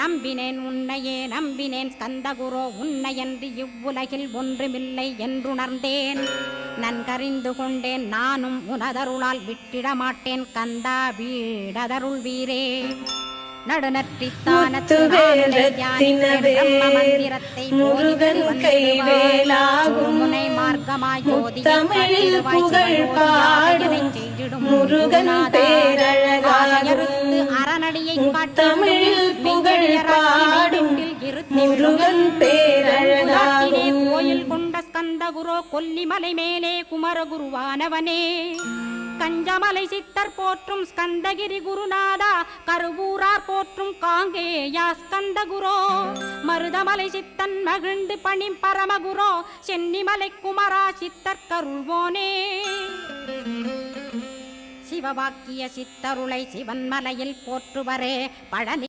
நம்பினேன் உன்னையே நம்பினேன் ஸ்கந்தகுரோ உன்னையன்றி இவ்வுலகில் ஒன்றுமில்லை என்றுணர்ந்தேன் நன்கறிந்து கொண்டேன் நானும் உனதருளால் விட்டிட மாட்டேன் கந்தா வீடதருள் வீரே முருகன் கைவேலாகும் தமிழில் புகழ் பாடும் முருகன் பேரழகாகும் தமிழில் புகழ் பாடும் முருகன் பேரழகாகும் கோயில் கொண்ட ஸ்கந்தகுரோ கொல்லிமலை மேலே குமரகுருவானவனே கஞ்சமலை சித்தர் போற்றும் ஸ்கந்தகிரி குருநாதா கருவூரார் போற்றும் காங்கேயா ஸ்கந்தகுரோ மருதமலை சித்தன் மகிழ்ந்து பணி பரமகுரோ சென்னிமலை குமரா சித்தர் கருள்வோனே சிவவாக்கிய சித்தருளை சிவன்மலையில் போற்றுவரே பழனி